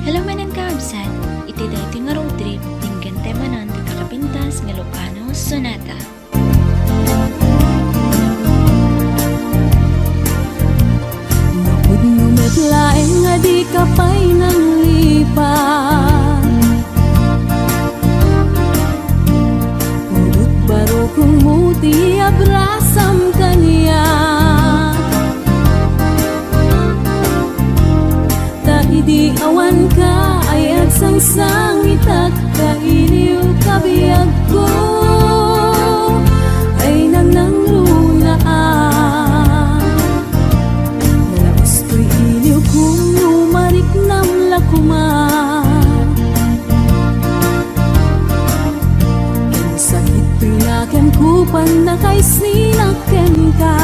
Hello manan kaabsat, iti daytoy nga road trip, tinggan temanan ti kakapintas nga Ilocano Sonata. Napudno metlaeng nga di kapay nang lipat, pudot baro kung muti abrasam kaniya. Di awan ka ay agsangsang itak kailiw kabiyag ko ay nanangrunaan. Nalaos ko'y iliw kung numarik nam lakuman. Ang sakit pinakem kupan na kay sinakem ka.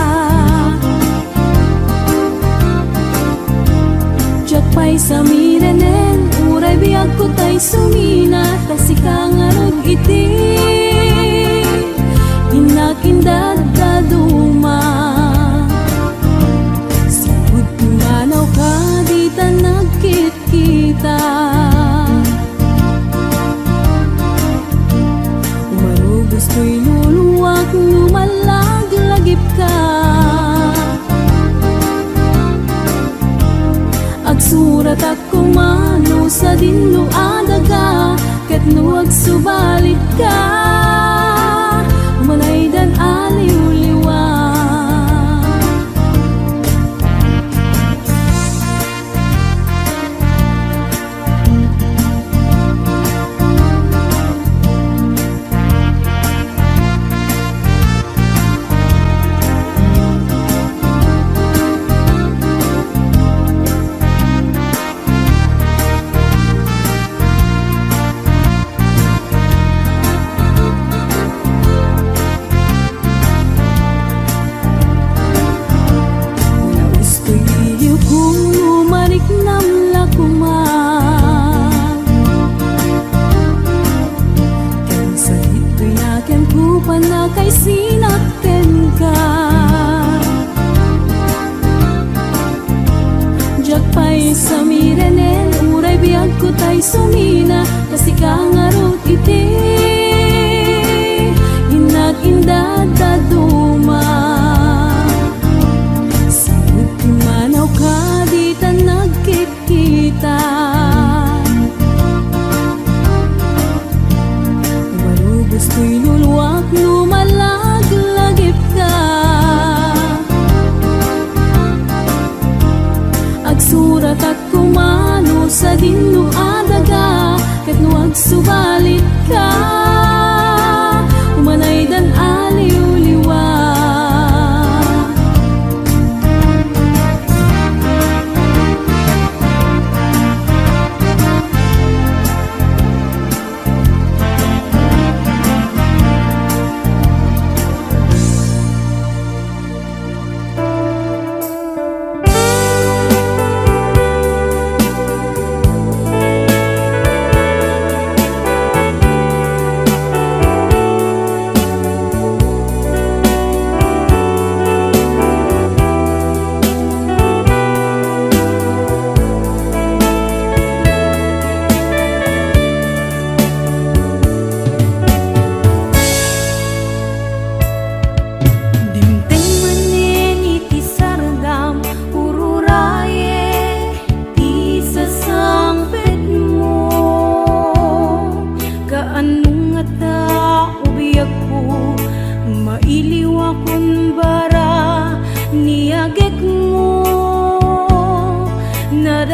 Pay sa mirenen, uray biyag ko tay sumina, tasika nga rog iti inakindad daduma. Sigud pumanaw ka, di ta nagkit-kita. Umarugos ko'y luluwak, lumalag-lagip ka. Agsurat ako mano sa dinluada ka, ket nuwag subalit ka, umanaydan aliw-liwa. Na kay sinakten ka, jakpay sa mirenen, uray biyag ko tay sumina, kasi ka nga rot iti inag-indad daduma. Sabot kumanaw ka, di ta nagkit-kita. Umarugos ko'y luluwak, lumalag-lagip ka. Agsurat at kumano sa dinluada ka, ket nuwag subalit ka, umanaydan aliw-liwa.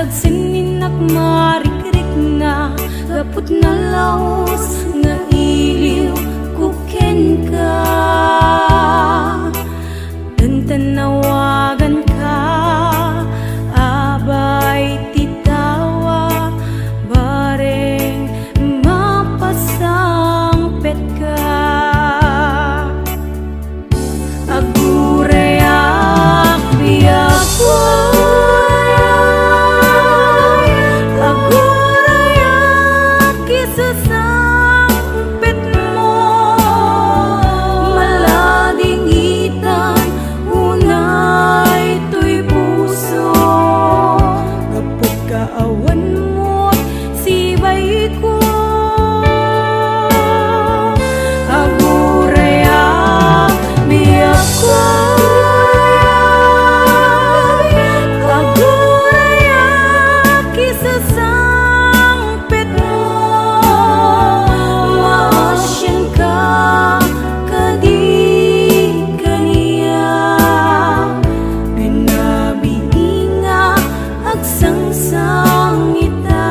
Sininak marikrik na gapot na laos nga iliw kuken ka. Tantanawagan ka, abay titawa, bareng mapasangpet ka. Agurayak biyak ko, awan mo ko aguraya biyak ko aguraya kisasangpit mo maasyan ka kadi kaniya binabiinga agsangsang ita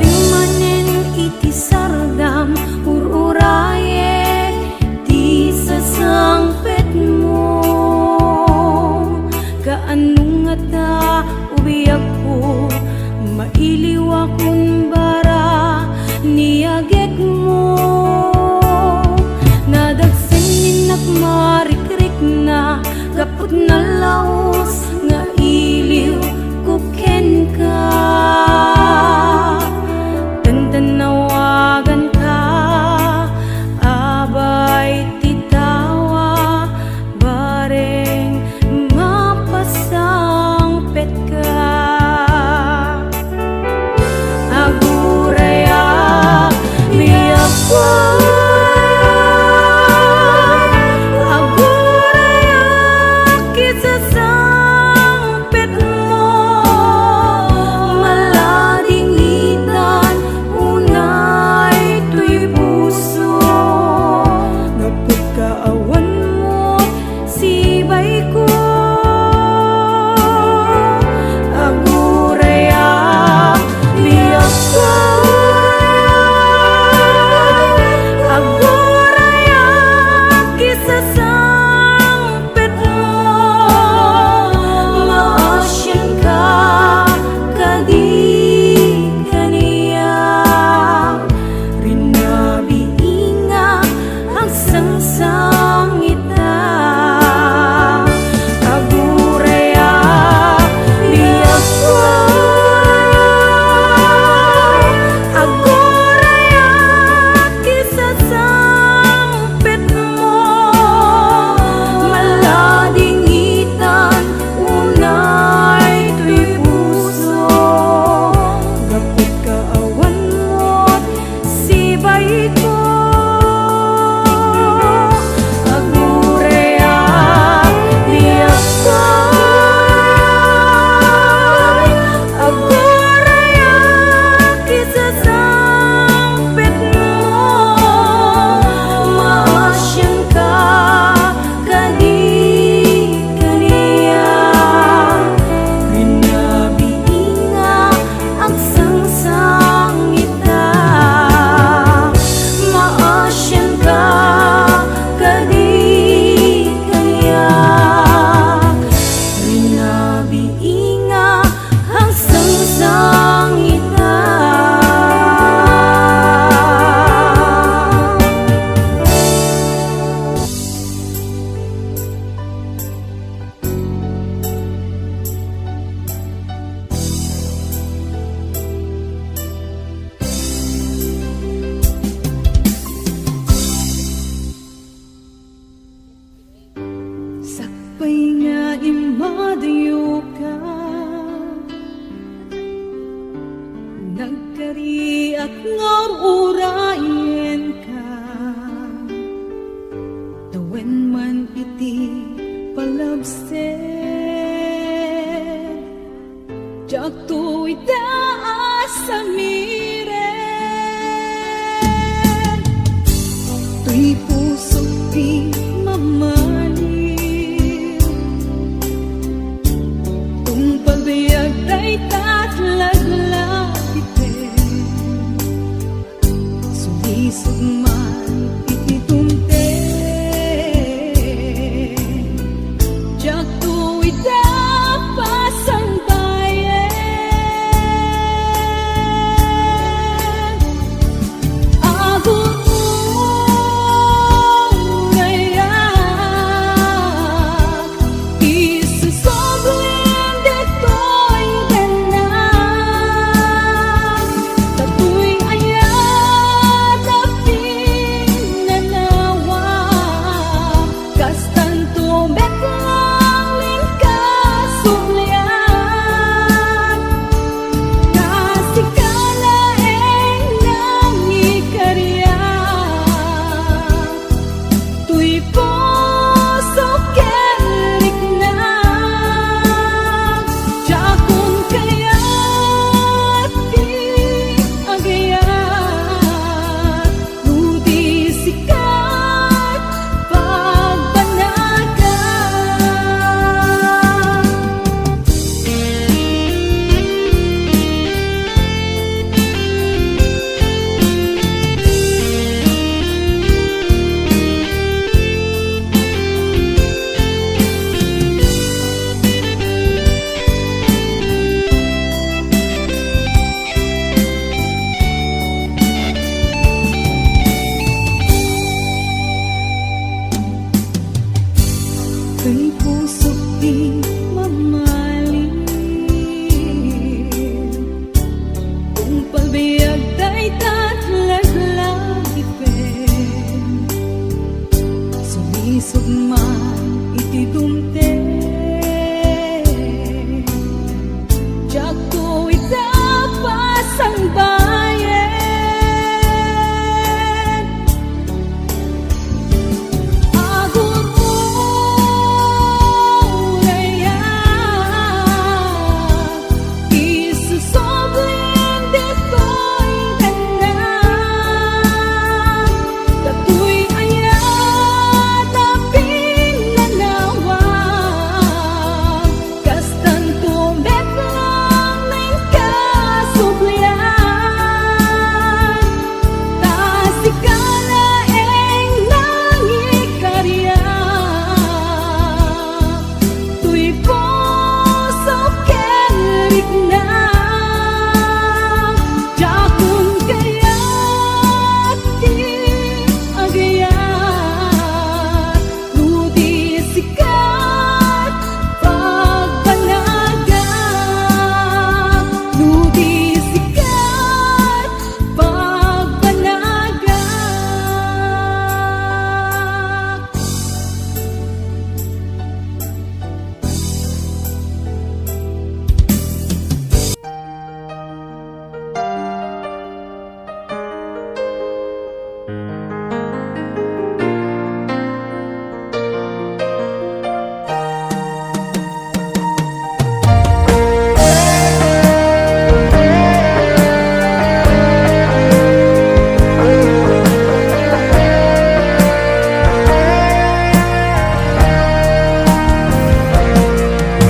Manen iti sardam ururaye ti sasangpet mo kaanong nga ta ubiyak ko mailiw akong bara niyagek mo nadagsanin nakmarikrik na gapot na laos nga iliw kuken ka tanawagan ka abay titawa bareng mapasangpet ka aguraya biyak ko aguraya kisasangpet mo malading hitan unay tuy puso napagkaawan mo sibay ko aguraya biyak ko aguraya kisasangpet mo maasyan ka kadi kaniya rinabiinga ang sangsang ita aguraya biyak ko aguraya kisasangpet mo malading hitan unay tuy puso gapot kaawan mo't sibay ko aguraya biyak ko aguraya kisasangpet mo maasyan ka kadi kaniya rinabiinga ang sangsang ita maasyan ka kadi kaniya rinabiinga ang sangsang ita sakpay nga imadayo ka nagkariak nga urayen ka tawen man iti palabsen jak tu itaas sa miren tuy puso ti mamaliw tung pagbiag day tatlaglag sulisog man iti tumte jak tu ita pasan tayen tumte jak ko itapas ang bayan agon mo raya isusoblin dito'y tanan katuy ayat aping nanawag kastan tumet lang ng kasublian tasikala eng nangikarya tuy puso kerik na jakun kayat di agayat rudi sikat pagbanagak rudi sikat pagbanagak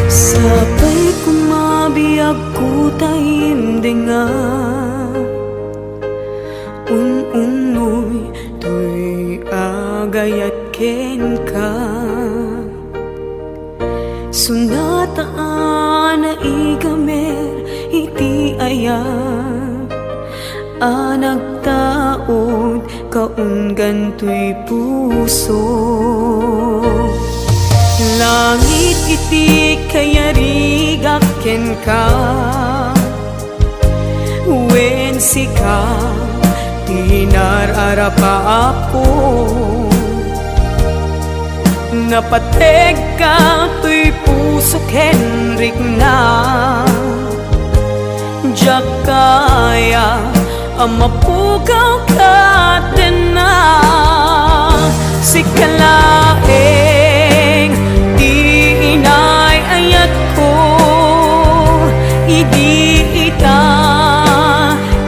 Sabay kumabiyag ko taimdinga unoy tuy agayat ken ka sunataan na igamer iti ayat anak taod kaunggan tuy puso langit iti kayarigak ken ka wen sika tinararapa ako napateg ka tuy puso kenrik na jak kaya amapukaw ka din na sikalaeng di inay ayat ko idi ita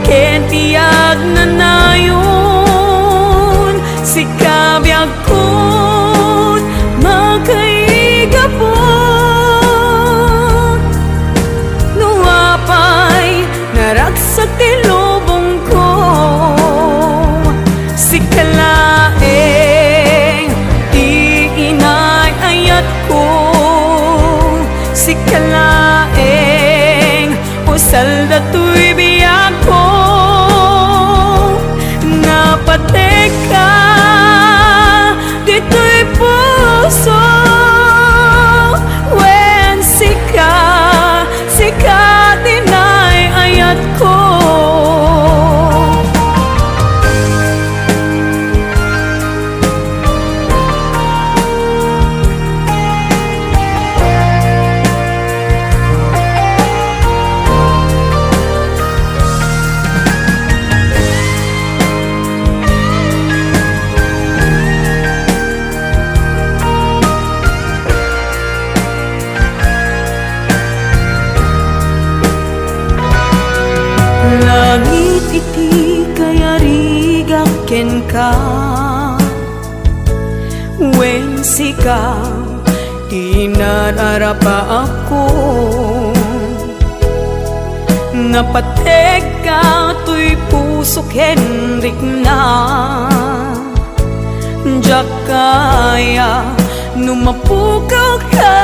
ken tiyag na nayon sikabiyag ko makaigapon nuapay naragsak ti lubong ko sikalaeng di inay ayat ko sikalaeng usal dato'y biyag ko napatek ka dito'y puso wen sika dinay ayat ko langit iti kayarigak ken ka wen sika tinararapa ako napateg ka tuy puso kenrik na jak kaya numapukaw ka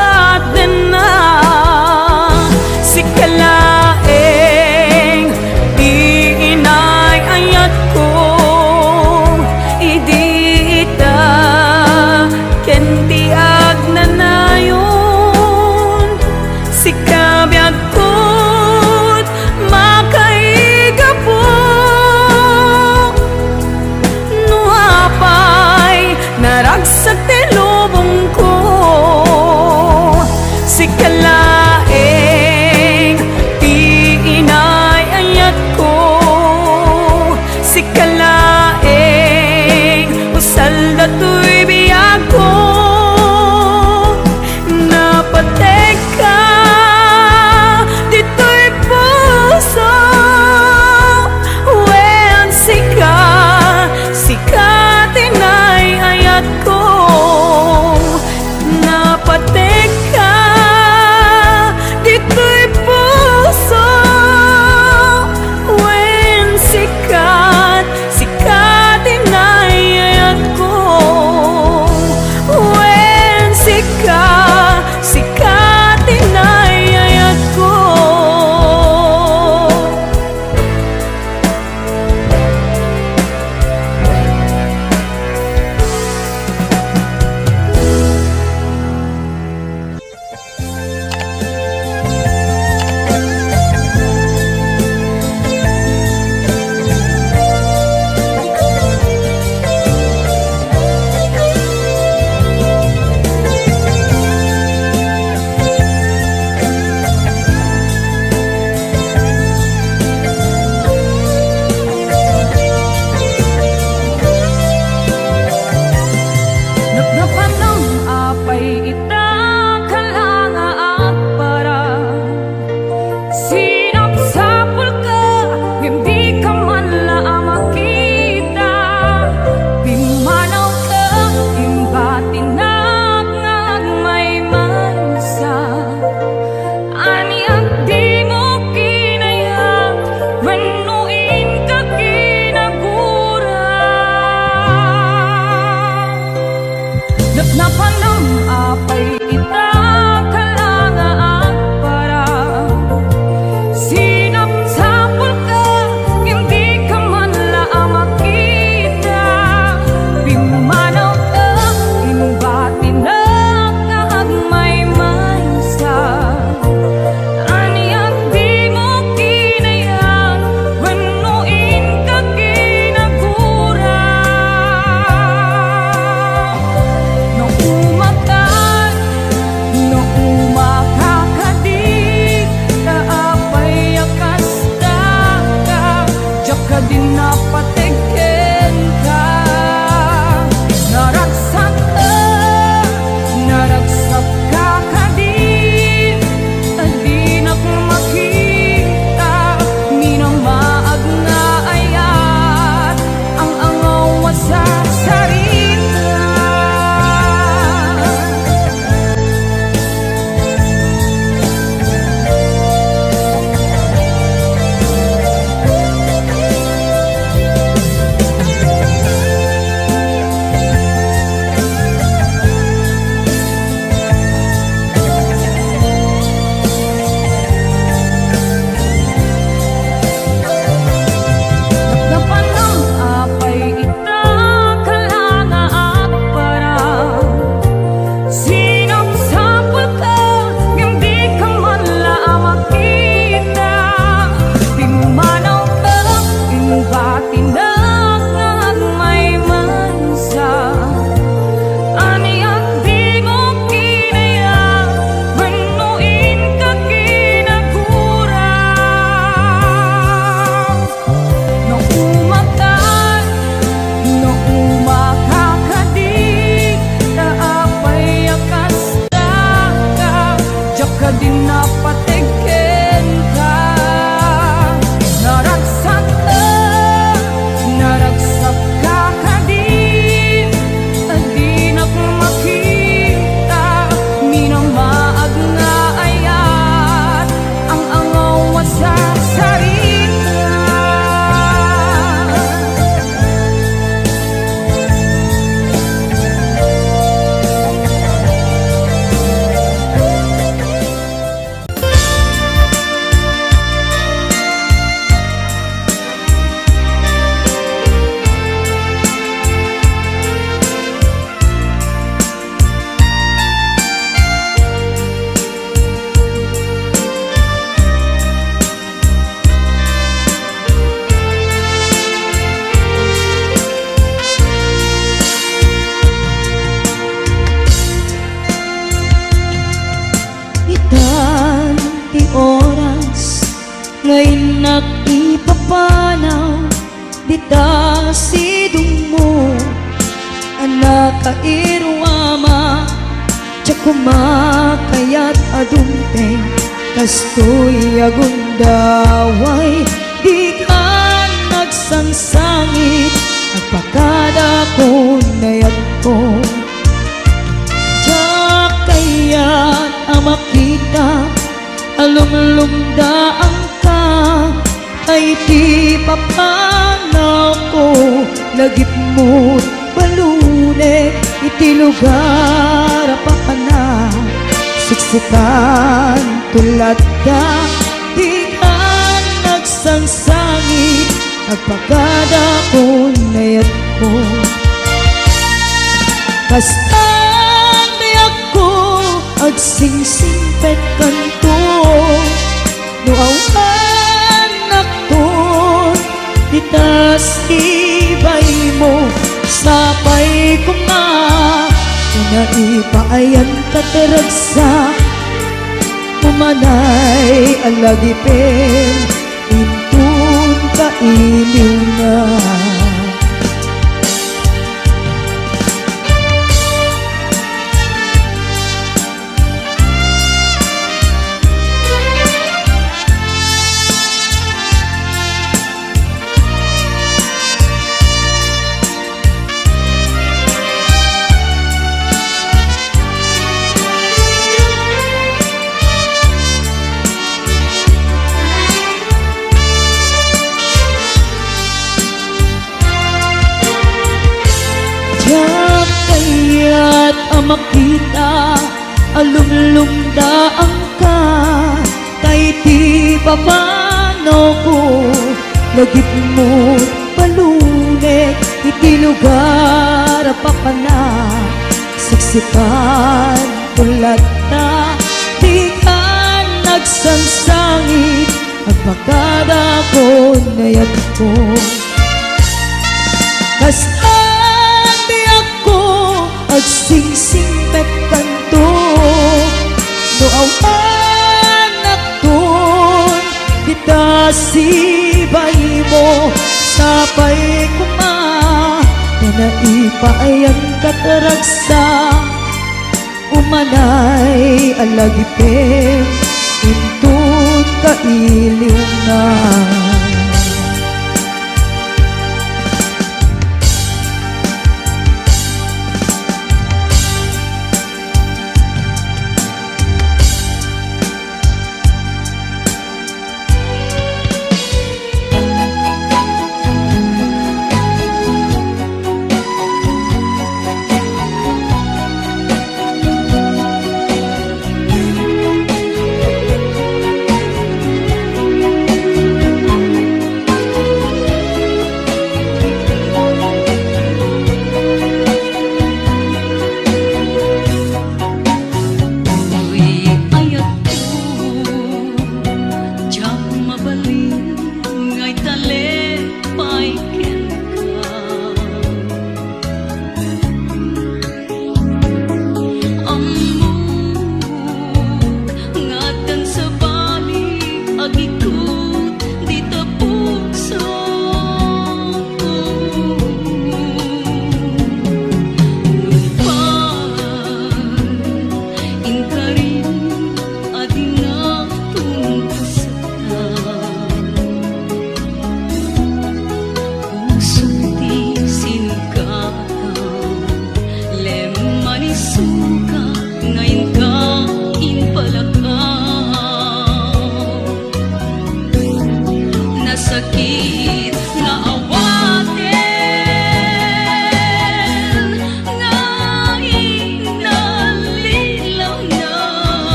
din na sikalaeng di inay ayat ko idi ita ken tiag na nayon sikabiyag ko't makaigapo nuapay naragsak ti lubong ko kay nakipapanaw dita sidong mo anak kairwama tsak kumakayat adumpeng kastoy agundaway di ka nagsangsangit agpakada ko nayat ko tsak kayat amakita alumlumdaan ka ay di papanaw ko lagip mo't balunek iti lugar apakana siksikan tulad da di ka nagsangsangit agpakada ko nayat ko kastan dayak ko agsingsingpet kanto no anak to ditas ibay mo sapay ko nga naipayan kataragsa umanay alagipin intun kailiw na kaya't makita alumlumdaan ka kay di papanaw ko lagip mo palunek iti lugar papana siksikan tulad na di ka nagsangsangit agpakada ko nayat ko agsingsingpet kanto no anak ton ditasibay mo sapay kuma naipayan kataragsa umanay alagipin intun kailiw na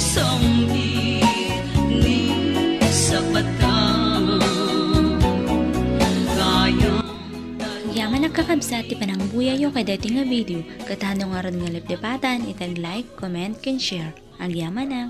sambi ni sapatan kaya Yaman nagkakabsat ti panang buyayo kay dating nga video. Katano nga ron nga lipdepatan, itag like, comment, can share. Ang yaman na.